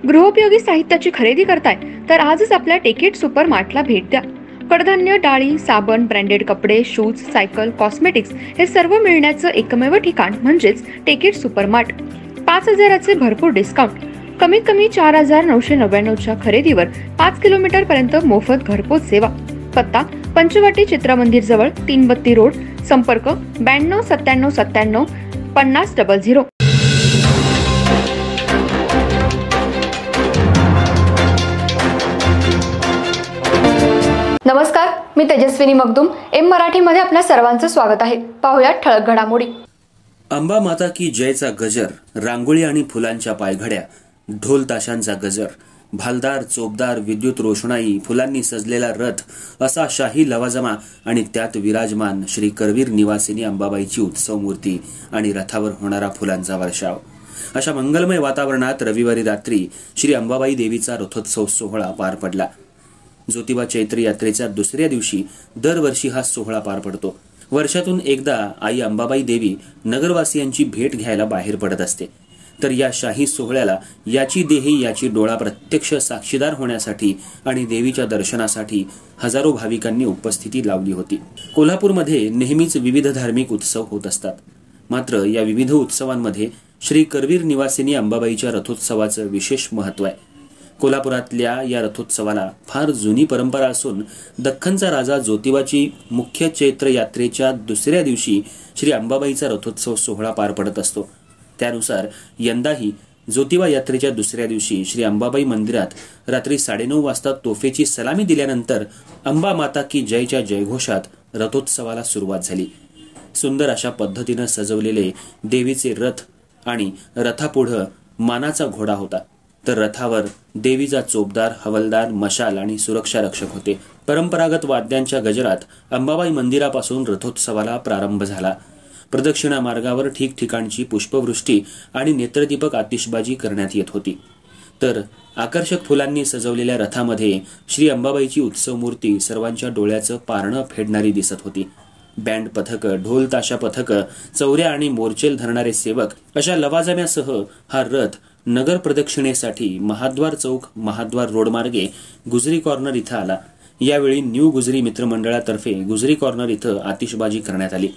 गृहोपयोगी साहित्याची खरेदी करताय तर आजच आपल्या टेकेट सुपर मार्टला भेट द्या। कडधान्य, डाळी, साबण, ब्रँडेड कपडे, शूज, सायकल, कॉस्मेटिक्स हे सर्व मिळण्याचं एकमेव ठिकाण म्हणजेच टेकेट सुपर मार्ट। 5,000चे भरपूर डिस्काउंट, कमीत कमी 4,999च्या खरेदीवर 5 किलोमीटर पर्यंत मोफत घरपोच सेवा। पत्ता पंचवटी चित्रमंदिर जवळ, 3 बत्ती रोड। संपर्क 92 97 97 50 00। नमस्कार, मी तेजस्विनी मगदूम। एम मराठीमध्ये आपल्या सर्वांचं स्वागत आहे। पाहूया ठळक घडामोडी। अंबा माता की जयचा गजर, रांगोळी आणि फुलांच्या पायघड्या, ढोल ताशांचा गजर, भालदार, चोपदार, विद्युत रोषणाई, फुलांनी सजलेला रथ असा शाही लवाजमा आणि त्यात विराजमान श्री करवीर निवासिनी अंबाबाईची उत्सव मूर्ती आणि रथावर होणारा फुलांचा वर्षाव, अशा मंगलमय वातावरणात रविवारी रात्री श्री अंबाबाई देवीचा रथोत्सव सोहळा पार पडला। ज्योतिबा चैत्र यात्रेच्या दुसऱ्या दिवशी दरवर्षी हा सोहळा पार पडतो। वर्षातून एकदा आई अंबाबाई देवी नगरवासियांची भेट घ्यायला बाहेर पडत असते, तर या शाही सोहळ्याला याची देही याची डोळा प्रत्यक्ष साक्षीदार होण्यासाठी आणि देवीच्या दर्शनासाठी हजारो भाविकांनी उपस्थिती लावली होती। कोल्हापूरमध्ये नेहमीच विविध धार्मिक उत्सव होत असतात, मात्र या विविध उत्सवांमध्ये श्री करवीर निवासिनी अंबाबाईच्या रथोत्सवाचं विशेष महत्त्व आहे। कोल्हापुरातल्या या रथोत्सवाला फार जुनी परंपरा असून दख्खनचा राजा ज्योतिबाची मुख्य चैत्र यात्रेच्या दुसऱ्या दिवशी श्री अंबाबाईचा रथोत्सव सोहळा पार पडत असतो। त्यानुसार यंदाही ज्योतिबा यात्रेच्या दुसऱ्या दिवशी श्री अंबाबाई मंदिरात रात्री 9:30 वाजता तोफेची सलामी दिल्यानंतर अंबा माता की जयच्या जयघोषात रथोत्सवाला सुरुवात झाली। सुंदर अशा पद्धतीनं सजवलेले देवीचे रथ आणि रथापुढं मानाचा घोडा होता, तर रथावर देवीचा चोपदार, हवलदार, मशाल आणि सुरक्षा रक्षक होते। परंपरागत वाद्यांच्या गजरात अंबाबाई मंदिरापासून रथोत्सवाला प्रारंभ झाला। प्रदक्षिणा मार्गावर ठिकठिकाणची पुष्पवृष्टी आणि नेत्रदीपक आतिषबाजी करण्यात येत होती, तर आकर्षक फुलांनी सजवलेल्या रथामध्ये श्री अंबाबाईची उत्सव मूर्ती सर्वांच्या डोळ्याचं पारणं फेडणारी दिसत होती। बँड पथक, ढोल ताशा पथक, चौऱ्या आणि मोर्चेल धरणारे सेवक अशा लवाजम्यासह हा रथ नगर प्रदक्षिणेसाठी महाद्वार चौक, महाद्वार रोड मार्गे गुजरी कॉर्नर इथं आला। यावेळी न्यू गुजरी मित्रमंडळातर्फे गुजरी कॉर्नर इथं आतिषबाजी करण्यात आली।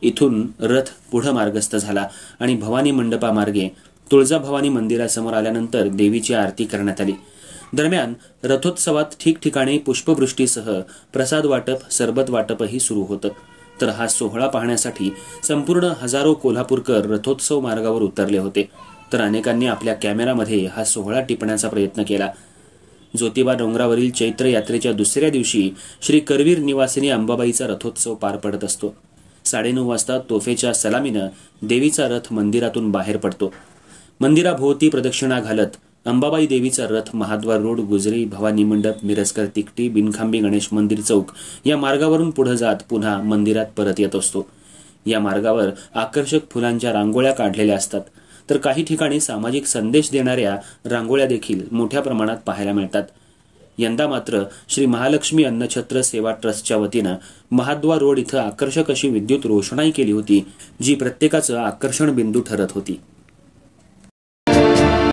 इथून रथ पुढे मार्गस्थ झाला आणि भवानी मंडपामार्गे तुळजाभवानी मंदिरासमोर आल्यानंतर देवीची आरती करण्यात आली। दरम्यान रथोत्सवात ठिकठिकाणी पुष्पवृष्टीसह प्रसाद वाटप, सरबत वाटपही सुरू होतं, तर हा सोहळा पाहण्यासाठी संपूर्ण हजारो कोल्हापूरकर रथोत्सव मार्गावर उतरले होते, तर अनेकांनी आपल्या कॅमेरामध्ये हा सोहळा टिपण्याचा प्रयत्न केला। ज्योतिबा डोंगरावरील चैत्र यात्रेच्या दुसऱ्या दिवशी श्री करवीर निवासिनी अंबाबाईचा रथोत्सव पार पडत असतो। 9:30 वाजता तोफेच्या सलामीनं देवीचा रथ मंदिरातून बाहेर पडतो। मंदिराभोवती प्रदक्षिणा घालत अंबाबाई देवीचा रथ महाद्वार रोड, गुजरी, भवानी मंडप, मिरजकर तिकटी, बिनखांबी गणेश मंदिर चौक या मार्गावरून पुढे जात पुन्हा मंदिरात परत येत असतो। या मार्गावर आकर्षक फुलांच्या रांगोळ्या काढलेल्या असतात, तर काही ठिकाणी सामाजिक संदेश देणाऱ्या रांगोळ्या देखील मोठ्या प्रमाणात पाहायला मिळतात। यंदा मात्र श्री महालक्ष्मी अन्नछत्र सेवा ट्रस्टच्या वतीनं महाद्वार रोड इथं आकर्षक अशी विद्युत रोषणाई केली होती, जी प्रत्येकाचं आकर्षण बिंदू ठरत होती।